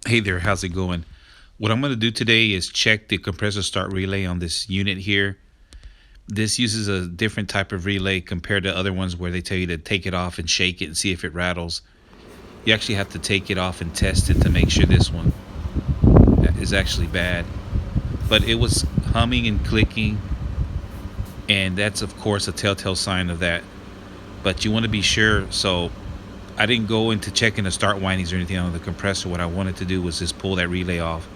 Hey there, how's it going? What I'm going to do today is check the compressor start relay on this unit here. This uses a different type of relay compared to other ones where they tell you to take it off and shake it and see if it rattles. You actually have to take it off and test it to make sure this one is actually bad. But it was humming and clicking, and that's of course a telltale sign of that. But you want to be sure, so I didn't go into checking the start windings or anything on the compressor. What I wanted to do was just pull that relay off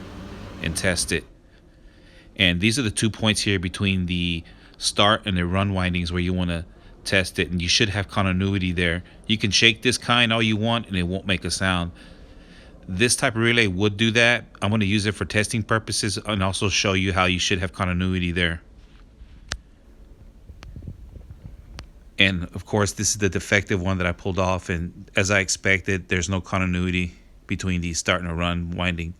and test it. And these are the 2 points here between the start and the run windings where you want to test it, and you should have continuity there. You can shake this kind all you want and it won't make a sound. This type of relay would do that. I'm going to use it for testing purposes and also show you how you should have continuity there. And of course, this is the defective one that I pulled off, and as I expected, there's no continuity between the start and the run winding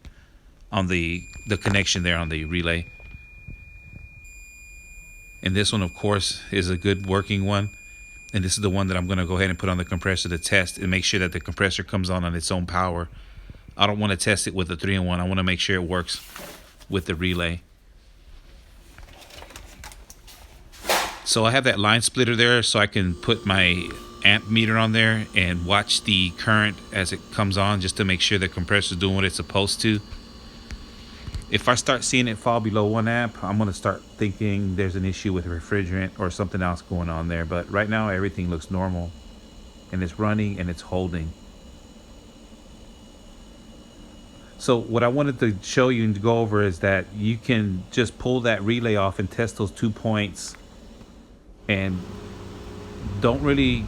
on the connection there on the relay. And this one, of course, is a good working one. And this is the one that I'm going to go ahead and put on the compressor to test and make sure that the compressor comes on its own power. I don't want to test it with a 3-in-1. I want to make sure it works with the relay. So I have that line splitter there so I can put my amp meter on there and watch the current as it comes on, just to make sure the compressor is doing what it's supposed to. If I start seeing it fall below 1 amp, I'm going to start thinking there's an issue with refrigerant or something else going on there. But right now everything looks normal, and it's running and it's holding. So what I wanted to show you and to go over is that you can just pull that relay off and test those 2 points, and don't really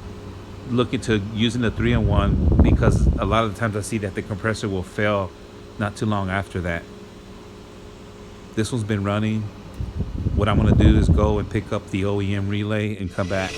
look into using the 3-in-1, because a lot of the times I see that the compressor will fail not too long after that. This one's been running. What I'm going to do is go and pick up the OEM relay and come back.